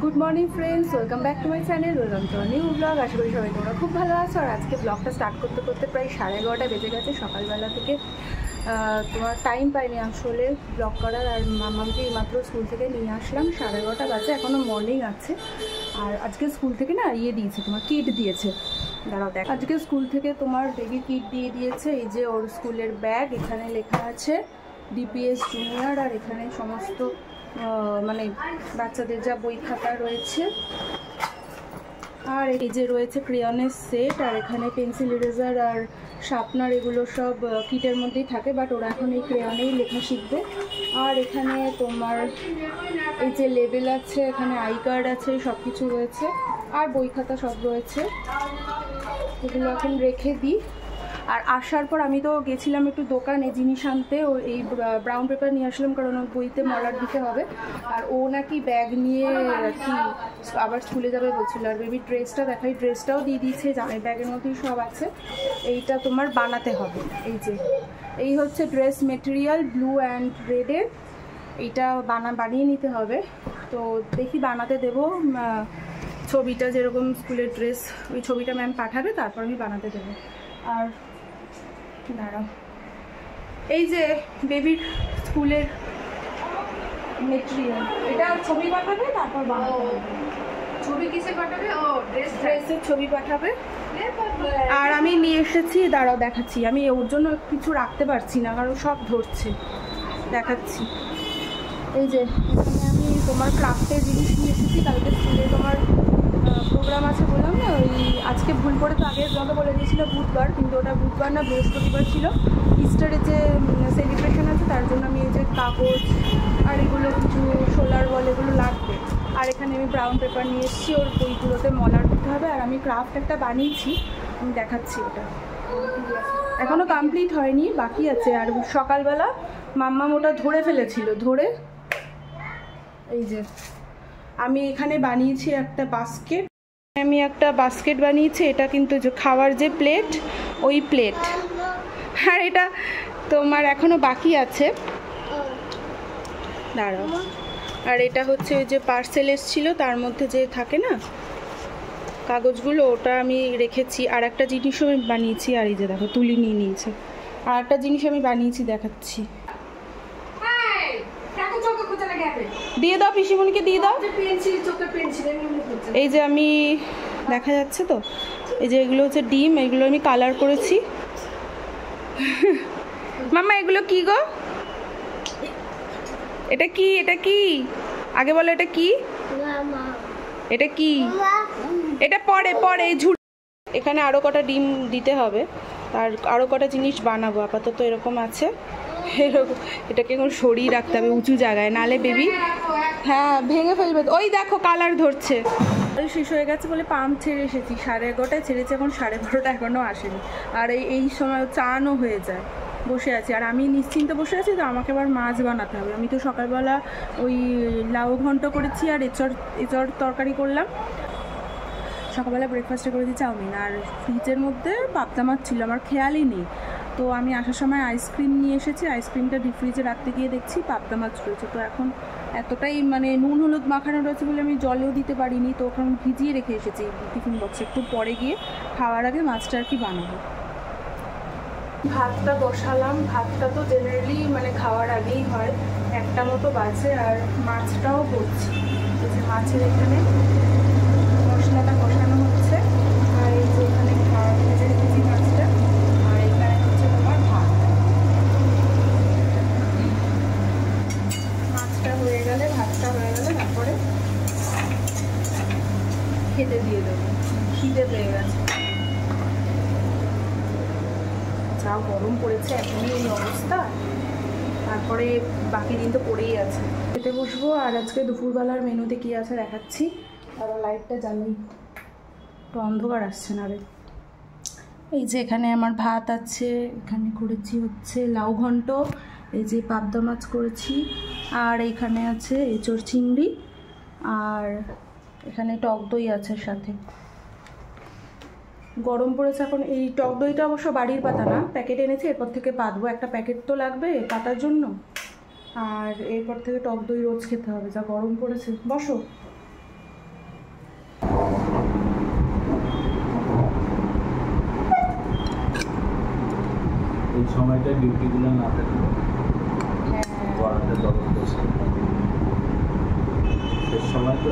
Good morning friends, welcome back to my channel, welcome to new blog. আশা করি সবাই তোমরা খুব ভালো আছো। আর আজকে ব্লগটা স্টার্ট করতে করতে প্রায় 11:30 বেজে গেছে। সকালবেলা থেকে তোমার টাইম পাইনি আসলে ব্লগ করার। আর মামাকে এইমাত্র স্কুল থেকে নিয়ে আসলাম, 11:30 বাজে, এখনও মর্নিং আছে। আর আজকে স্কুল থেকে না দিয়েছে, তোমার কিট দিয়েছে। দাঁড়াও দেখ, আজকে স্কুল থেকে তোমার বেবি কিট দিয়ে দিয়েছে। এই যে ওর স্কুলের ব্যাগ, এখানে লেখা আছে ডিপিএস জুনিয়র। আর এখানে সমস্ত মানে বাচ্চাদের যা বই খাতা রয়েছে। আর এই যে রয়েছে ক্রেয়নের সেট, আর এখানে পেন্সিল, ইরেজার আর শার্পনার, এগুলো সব কিটের মধ্যেই থাকে, বাট ওরা এখন এই ক্রেয়নেই লেখা শিখবে। আর এখানে তোমার এই যে লেবেল আছে, এখানে আই কার্ড আছে, সব কিছু রয়েছে। আর বই খাতা সব রয়েছে, এগুলো এখন রেখে দিই। আর আসার পর আমি তো গেছিলাম একটু দোকানে জিনিস আনতে, ও এই ব্রাউন পেপার নিয়ে আসলাম, কারণ ওর বইতে মলার দিতে হবে। আর ও নাকি ব্যাগ নিয়ে কি আবার স্কুলে যাবে বলছিল। আর বেবি ড্রেসটা দেখাই, ড্রেসটাও দিয়ে দিয়েছে, জামাই ব্যাগের মধ্যেই সব আছে। এইটা তোমার বানাতে হবে। এই যে এই হচ্ছে ড্রেস মেটেরিয়াল, ব্লু অ্যান্ড রেডের। এইটা বানিয়ে নিতে হবে। তো দেখি বানাতে দেবো। ছবিটা যেরকম স্কুলের ড্রেস, ওই ছবিটা ম্যাম পাঠাবে, তারপর আমি বানাতে দেবো। আর দাঁড়াও, এই যে বেবির স্কুলের মেটেরিয়াল, এটা ছবি পাঠাবে, তারপর বানাতে হবে। ছবি কিসে পাঠাবে? ও ড্রেসের ছবি পাঠাবে। আর আমি নিয়ে এসেছি, দাঁড়াও দেখাচ্ছি। আমি ওর জন্য কিছু রাখতে পারছি না, কারণ সব ধরছে। দেখাচ্ছি, এই যে এখানে আমি তোমার ক্রাফটের জিনিস নিয়ে এসেছি। কালকে স্কুলে তোমার প্রোগ্রাম আছে বললাম না, ওই আজকে ভুল করে তো আগের ব্লগে বলে দিয়েছিল বুধবার, কিন্তু ওটা বুধবার না বৃহস্পতিবার ছিল। ইস্টারের যে সেলিব্রেশন আছে, তার জন্য আমি এই যে কাগজ আর এগুলো কিছু সোলার বল এগুলো লাগবে। আর এখানে আমি ব্রাউন পেপার নিয়ে এসেছি, ওর বইগুলোতে মলার দিতে হবে। আর আমি ক্রাফট একটা বানিয়েছি, আমি দেখাচ্ছি। ওটা এখনও কমপ্লিট হয়নি, বাকি আছে। আর সকালবেলা মাম্মাম ওটা ধরে ফেলেছিল, ধরে এই যে আমি এখানে বানিয়েছি একটা বাস্কেট। আমি একটা বাস্কেট বানিয়েছি, এটা কিন্তু যে খাওয়ার যে প্লেট, ওই প্লেট। আর এটা তোমার এখনো বাকি আছে, দাঁড়াও। আর এটা হচ্ছে ওই যে পার্সেল এসেছিলো, তার মধ্যে যে থাকে না কাগজগুলো, ওটা আমি রেখেছি। আর একটা জিনিসও আমি বানিয়েছি। আর এই যে দেখো তুলি নিয়ে নিয়েছে। আর একটা জিনিস আমি বানিয়েছি, দেখাচ্ছি। দিয়ে দাও, পিসিমণিকে দিয়ে দাও। এই যে আমি, দেখা যাচ্ছে তো, এই যে এগুলো হচ্ছে ডিম, এগুলো আমি কালার করেছি। মাম্মা এগুলো কি গো? এটা কি? এটা কি আগে বলো, এটা কি? এটা কি? এটা পরে পরে ঝুট। এখানে আরও কটা ডিম দিতে হবে, আর আরও কটা জিনিস বানাবো। আপাতত এরকম আছে, এরকম। এটাকে এখন সরিয়ে রাখতে হবে উঁচু জায়গায়, নালে বেবি ভেঙে ফেলবে। ওই দেখো কালার ধরছে। ওই শেষ হয়ে গেছে বলে পাম্প ছেড়ে এসেছি, 11:30 ছেড়েছি, এখন 12:30 এখনও আসেনি। আর এই সময় চানও হয়ে যায়, বসে আছি। আর আমি নিশ্চিন্তে বসে আছি, তো আমাকে আবার মাছ বানাতে হবে। আমি তো সকালবেলা ওই লাউ ঘন্ট করেছি, আর এঁচড় তরকারি করলাম। সকালবেলা ব্রেকফাস্টে করেছি চাউমিন। আর ফ্রিজের মধ্যে পাবদা মাছ ছিল, আমার খেয়ালই নেই। তো আমি আসার সময় আইসক্রিম নিয়ে এসেছি, আইসক্রিমটা ডিপ ফ্রিজে রাখতে গিয়ে দেখছি পাবদা মাছ রয়েছে। তো এখন এতটাই মানে নুন হলুদ মাখানো রয়েছে বলে আমি জলেও দিতে পারিনি, তো ওখানে ভিজিয়ে রেখে এসেছি টিফিন বক্সে। একটু পরে গিয়ে খাওয়ার আগে মাছটা আর কি বানাবো। ভাতটা বসালাম। ভাতটা তো জেনারেলি মানে খাওয়ার আগেই হয়, 1টা মতো বাজে। আর মাছটাও করছি, এই যে মাছের এখানে মশলাটা কষানো হচ্ছে। আর এই যে এখানে ভেজে রেখেছি মাছটা। আর এখানে হচ্ছে তোমার ভাত। মাছটা হয়ে গেলে, ভাতটা হয়ে গেলে তারপরে খেতে দিয়ে দেবো, খিদে পেয়ে গেছে। যা গরম পড়েছে, এখনই এই অবস্থা, তারপরে বাকি দিন তো পড়েই আছে। খেতে বসবো। আর আজকে দুপুরবেলার মেনুতে কি আছে দেখাচ্ছি। আর লাইটটা জ্বালাই, তো অন্ধকার আসছে না রে। এই যে এখানে আমার ভাত আছে, এখানে করেছি হচ্ছে লাউ ঘন্ট, এই যে পাবদা মাছ করেছি, আর এইখানে আছে এঁচড় চিংড়ি, আর এখানে টক দই আছে সাথে। গরম পড়েছে এখন। এই টক দইটা অবশ্য বাড়ির পাতা না, প্যাকেট এনেছি, এরপর থেকে পাতবো। একটা প্যাকেট তো লাগবে পাতার জন্য। আর এরপর থেকে টক দই রোজ খেতে হবে, যা গরম পড়েছে। বসো। সময়টা ডিউটিগুলো না থাকলে পড়াতে তখন বসে শেষ সময় তো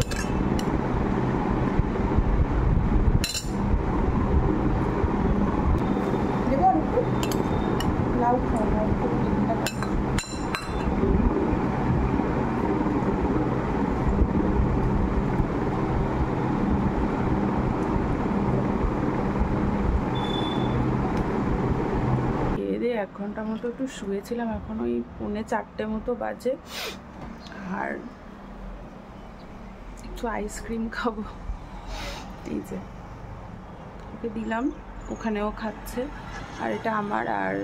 লাউ খাওয়া এক ঘন্টা মতো একটু শুয়েছিলাম, এখন ওই 3:45 মতো বাজে, আর একটু আইসক্রিম খাবো। এই যে ওকে দিলাম, ওখানেও খাচ্ছে, আর এটা আমার, আর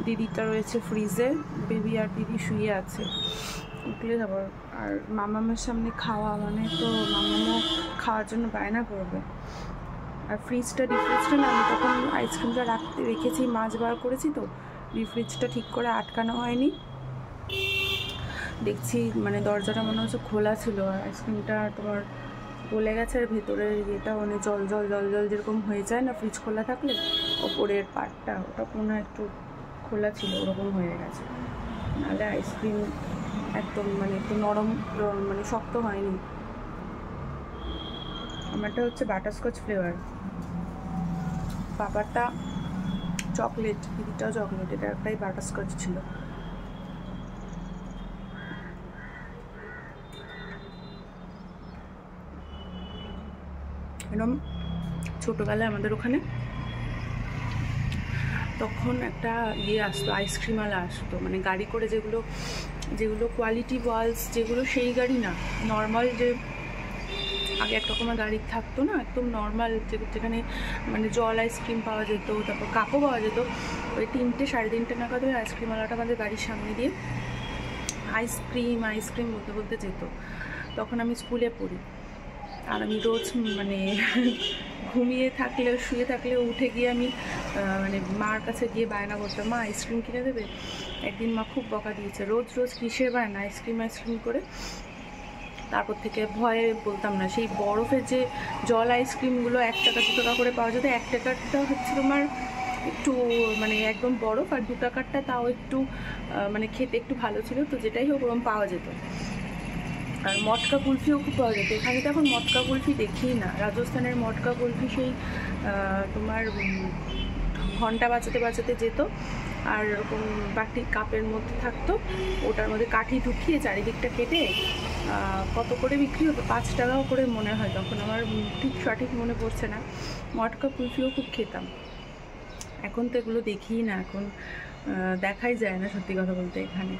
দিদিটা রয়েছে ফ্রিজে, বেবি আর দিদি শুয়ে আছে, উঠলে যাবো। আর মামামের সামনে খাওয়া মানে তো মামামও খাওয়ার জন্য বায়না করবে। আর ফ্রিজটা ডিফ্রিজটা না, আমি তখন আইসক্রিমটা রেখেছি, মাছ বার করেছি তো ডিফ্রিজটা ঠিক করে আটকানো হয়নি, দেখছি মানে দরজাটা মনে হচ্ছে খোলা ছিল, আর আইসক্রিমটা তোমার গলে গেছে, আর ভেতরের ইয়েটা মানে জল জল জল জল যেরকম হয়ে যায় না ফ্রিজ খোলা থাকলে, ওপরের পার্টটা ওটা কোনো একটু খোলা ছিল, ওরকম হয়ে গেছে, নাহলে আইসক্রিম একদম মানে একটু নরম মানে শক্ত হয়নি। আমারটা হচ্ছে বাটারস্কচ ফ্লেভার, পাপারটা চকলেট, দিদিটাও চকলেট, এটা একটাই বাটারস্কচ ছিল। এরকম ছোটোবেলায় আমাদের ওখানে তখন একটা ইয়ে আসতো, আইসক্রিমওয়ালা আসতো, মানে গাড়ি করে, যেগুলো কোয়ালিটি ওয়ালস, যেগুলো সেই গাড়ি না, নর্মাল যে আগে এক রকমের গাড়ি থাকতো না, একদম নর্মাল, যেখানে মানে জল আইসক্রিম পাওয়া যেত, তারপর কাপও পাওয়া যেত। ওই 3টে 3:30 নাগাদ ওই আইসক্রিমওয়ালাটা আমাদের গাড়ির সামনে দিয়ে আইসক্রিম বলতে বলতে যেত। তখন আমি স্কুলে পড়ি, আর আমি রোজ মানে ঘুমিয়ে থাকলে, শুয়ে থাকলে উঠে গিয়ে আমি মানে মার কাছে গিয়ে বায়না করতাম, মা আইসক্রিম কিনে দেবে। একদিন মা খুব বকা দিয়েছে, রোজ রোজ কিসের বায়না, আইসক্রিম করে। তারপর থেকে ভয়ে বলতাম না। সেই বরফের যে জল আইসক্রিমগুলো 1 টাকা 2 টাকা করে পাওয়া যেত, 1 টাকারটা হচ্ছে তোমার একটু মানে একদম বরফ, আর 2 টাকারটা তাও একটু মানে খেতে একটু ভালো ছিল, তো যেটাই হোক ওরকম পাওয়া যেত। আর মটকা কুলফিও খুব পাওয়া যেত। এখানে তো এখন মটকা কুলফি দেখি না। রাজস্থানের মটকা কুলফি সেই তোমার ঘন্টা বাঁচাতে যেত, আর এরকম বাটি কাপের মধ্যে থাকতো, ওটার মধ্যে কাঠি ঢুকিয়ে চারিদিকটা কেটে কত করে বিক্রি হতো, 5 টাকাও করে মনে হয় তখন, আমার ঠিক সঠিক মনে পড়ছে না। মটকা কুলফিও খুব খেতাম। এখন তো এগুলো দেখিই না, এখন দেখাই যায় না সত্যি কথা বলতে এখানে।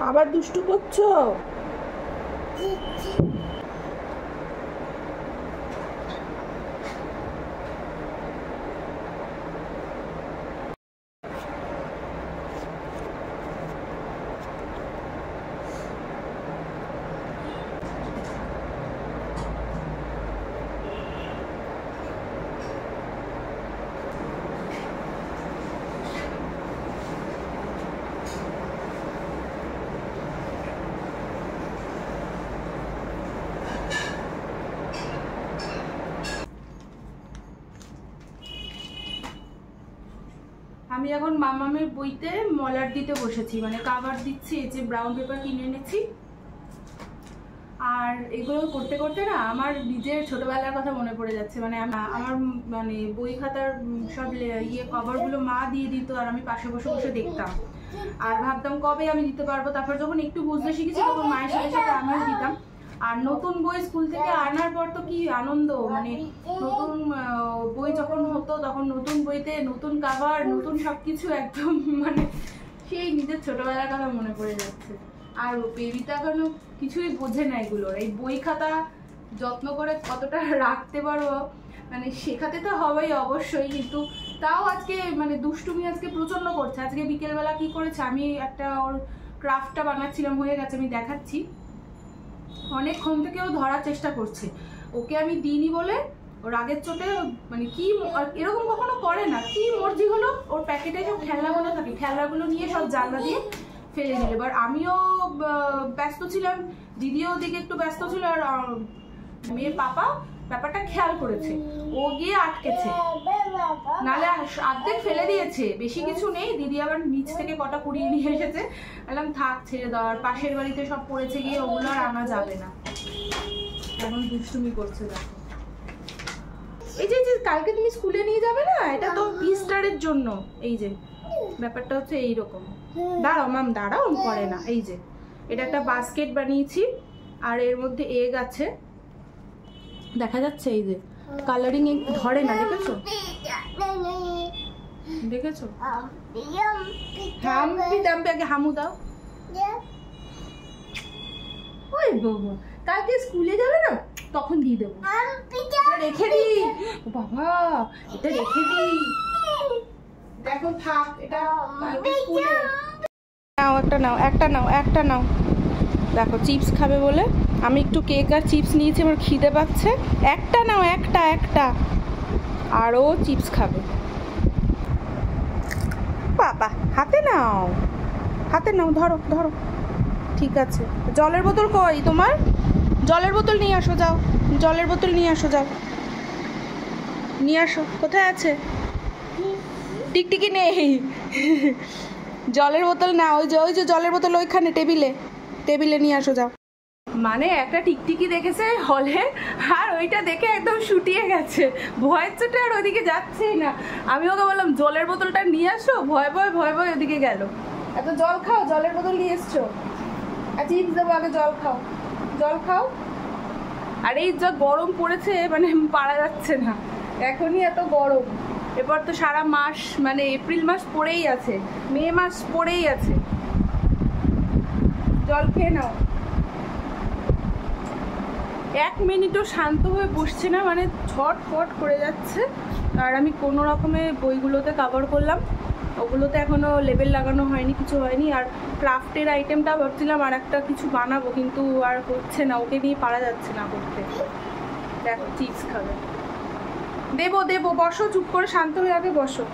আবার দুষ্টু করছো? আমি এখন মামামের বইতে মলার দিতে বসেছি, মানে কাভার দিচ্ছি। এই যে ব্রাউন পেপার কিনে এনেছি, আর এগুলো করতে করতে না আমার নিজের ছোটবেলার কথা মনে পড়ে যাচ্ছে। মানে আমার মানে বই খাতার সব ইয়ে কভারগুলো মা দিয়ে দিত, আর আমি পাশে বসে বসে দেখতাম, আর ভাবতাম কবে আমি দিতে পারবো। তারপর যখন একটু বুঝতে শিখেছি তখন মায়ের সাথে সাথে আমিও দিতাম। আর নতুন বই স্কুল থেকে আনার পর তো কি আনন্দ, মানে নতুন বই যখন হতো তখন নতুন বইতে নতুন কাভার, নতুন সবকিছু, একদম মানে সেই নিজের ছোটবেলার কথা মনে পড়ে যাচ্ছে। আর বেবিটা এখনো কিছুই বোঝে না এগুলোর, এই বই খাতা যত্ন করে কতটা রাখতে পারো, মানে শেখাতে তো হবেই অবশ্যই, কিন্তু তাও আজকে মানে দুষ্টুমি আজকে প্রচন্ড করছে। আজকে বিকেলবেলা কি করেছে, আমি একটা ওর ক্রাফটটা বানাচ্ছিলাম, হয়ে গেছে, আমি দেখাচ্ছি। অনেকক্ষণ থেকে ও ধরার চেষ্টা করছে, ওকে আমি দিইনি বলে ওর আগের চোটে মানে কি এরকম কখনো করে না, কি মর্জি হলো, ওর প্যাকেটে সব খেলনাগুলো থাকে, খেলনাগুলো নিয়ে সব জানলা দিয়ে ফেলে দিল। এবার আমিও ব্যস্ত ছিলাম, দিদিও ওদিকে একটু ব্যস্ত ছিল, আর মেয়ের পাপা ব্যাপারটা খেয়াল করেছে, ও গিয়ে আটকেছে, নালে অর্ধেক ফেলে দিয়েছে, বেশি কিছু নেই। দিদি আবার নিচ থেকে কটা কুড়িয়ে নিয়ে এসেছে, বললাম থাক ছেড়ে দেওয়ার, পাশের বাড়িতে সব পড়েছে গিয়ে, ওগুলো আর আনা যাবে না। এখন দুষ্টুমি করছে দেখো। এই যে কালকে তুমি স্কুলে নিয়ে যাবে না, এটা তো ইস্টারের জন্য, এই যে ব্যাপারটা হচ্ছে এইরকম। দাঁড়াও মাম, দাঁড়াও, পড়ে না। এই যে এটা একটা বাস্কেট বানিয়েছি, আর এর মধ্যে এগ আছে, দেখা যাচ্ছে, এই যে কালারিং ধরে না, দেখেছো দেখেছো? হাম্পি ডাম্পি, আগে হামু দাও। ওই বাবা, কালকে স্কুলে যাবে না, তখন দিয়ে দেবো, রেখে দি। বাবা, এটা রেখে দি, দেখো থাক, এটা কালকে স্কুলে। নাও একটা, নাও একটা, নাও একটা, নাও। দেখো চিপস খাবে বলে আমি একটু কেক আর চিপস নিয়েছি, আমার খিদে পাচ্ছে। একটা নাও, একটা একটা, আরও চিপস খাবে। বাবা, হাতে নাও, হাতে নাও, ধরো ধরো, ঠিক আছে। জলের বোতল কই তোমার? জলের বোতল নিয়ে আসো, যাও, জলের বোতল নিয়ে আসো, যাও নিয়ে আসো। কোথায় আছে? টিকটিকি নেই। জলের বোতল না, ওই যে জলের বোতল ওইখানে টেবিলে, টেবিলে নিয়ে আসো, যাও। মানে একটা টিকটিকি দেখেছে হলে, আর ওইটা দেখে একদম শুটিয়ে গেছে, ভয়ের চোটে আর ওইদিকে যাচ্ছেই না। আমি ওকে বললাম জলের বোতলটা নিয়ে আসো, ভয় ভয় ভয় ভয় ওইদিকে গেল। এত জল খাও, জলের বোতল নিয়ে এসছো, আর চিপস দেবো, আগে জল খাও, জল খাও। আর এই যা গরম পড়েছে, মানে পারা যাচ্ছে না, এখনই এত গরম, এরপর তো সারা মাস, মানে এপ্রিল মাস পড়েই আছে, মে মাস পড়েই আছে। জল খেয়ে নাও। 1 মিনিটও শান্ত হয়ে বসছে না, মানে ছটফট করে যাচ্ছে। আর আমি কোনো রকমে বইগুলোতে কভার করলাম, ওগুলোতে এখনো লেবেল লাগানো হয়নি, কিছু হয়নি। আর ক্রাফটের আইটেমটা ভাবছিলাম আর একটা কিছু বানাবো, কিন্তু আর হচ্ছে না, ওকে নিয়ে পারা যাচ্ছে না করতে। দেখো চিপস খাবে, দেবো দেবো, বসো চুপ করে, শান্ত হয়ে আগে বসো।